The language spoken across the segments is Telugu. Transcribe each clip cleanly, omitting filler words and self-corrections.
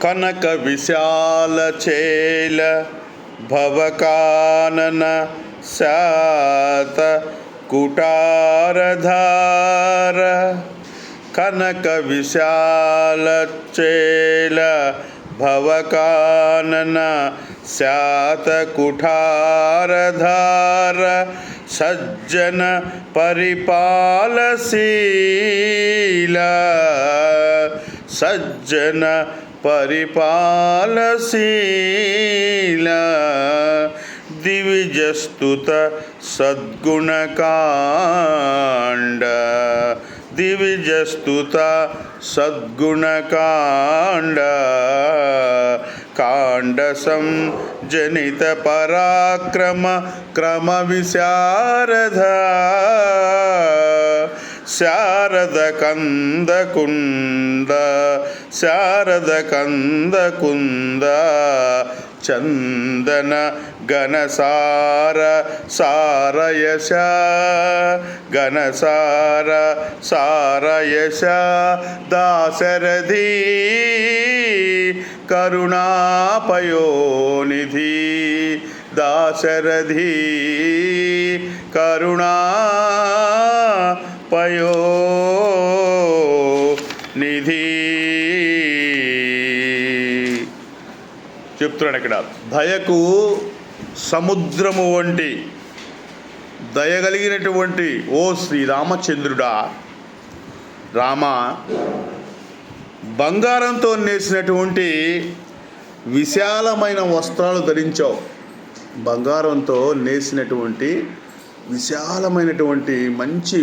కనక విశాల చేల భవకానన శాత కుటారధార కనక విశాల చేల భవకానన శాత కుటారధార సజ్జన పరిపాలశీల సజ్జన పరిపాలశీల దివిజస్తుత సద్గుణకాండ దివిజస్తుత సద్గుణకాండ కాండసం జనిత పరాక్రమ క్రమ విశారద శారద కందకుంద శారద కందకుంద చందన ఘనసార సారయశ ఘనసార సారయశ దాశరథి కరుణాపయోనిధి దాశరథి కరుణాపయోనిధి చెప్తున్నాడు ఇక్కడ. దయకు సముద్రము వంటి దయగలిగినటువంటి ఓ శ్రీరామచంద్రుడా, రామ, బంగారంతో నేసినటువంటి విశాలమైన వస్త్రాలు ధరించావు. బంగారంతో నేసినటువంటి విశాలమైనటువంటి మంచి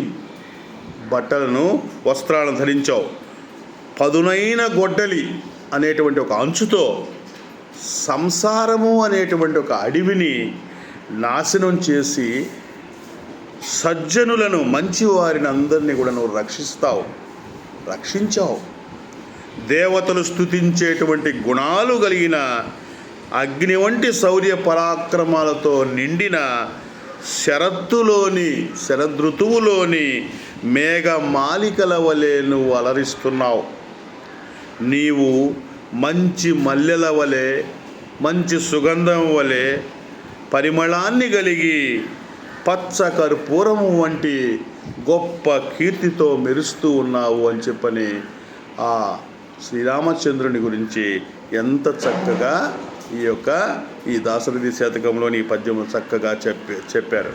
బట్టలను వస్త్రాలను ధరించావు. పదునైన గొడ్డలి అనేటువంటి ఒక అంచుతో సంసారము అనేటువంటి ఒక అడవిని నాశనం చేసి సజ్జనులను మంచివారిని అందరినీ కూడా నువ్వు రక్షించావు. దేవతలు స్తుతించేటువంటి గుణాలు కలిగిన అగ్ని వంటి శౌర్య పరాక్రమాలతో నిండిన శరదృతువులోని మేఘమాలికల వలె నువ్వు అలరిస్తున్నావు. నీవు మంచి మల్లెల వలె, మంచి సుగంధం వలె పరిమళాన్ని కలిగి పచ్చ కర్పూరము వంటి గొప్ప కీర్తితో మెరుస్తూ ఉన్నావు అని చెప్పని ఆ శ్రీరామచంద్రుని గురించి ఎంత చక్కగా ఈ దాశరథి శతకంలోని ఈ పద్యము చక్కగా చెప్పారు.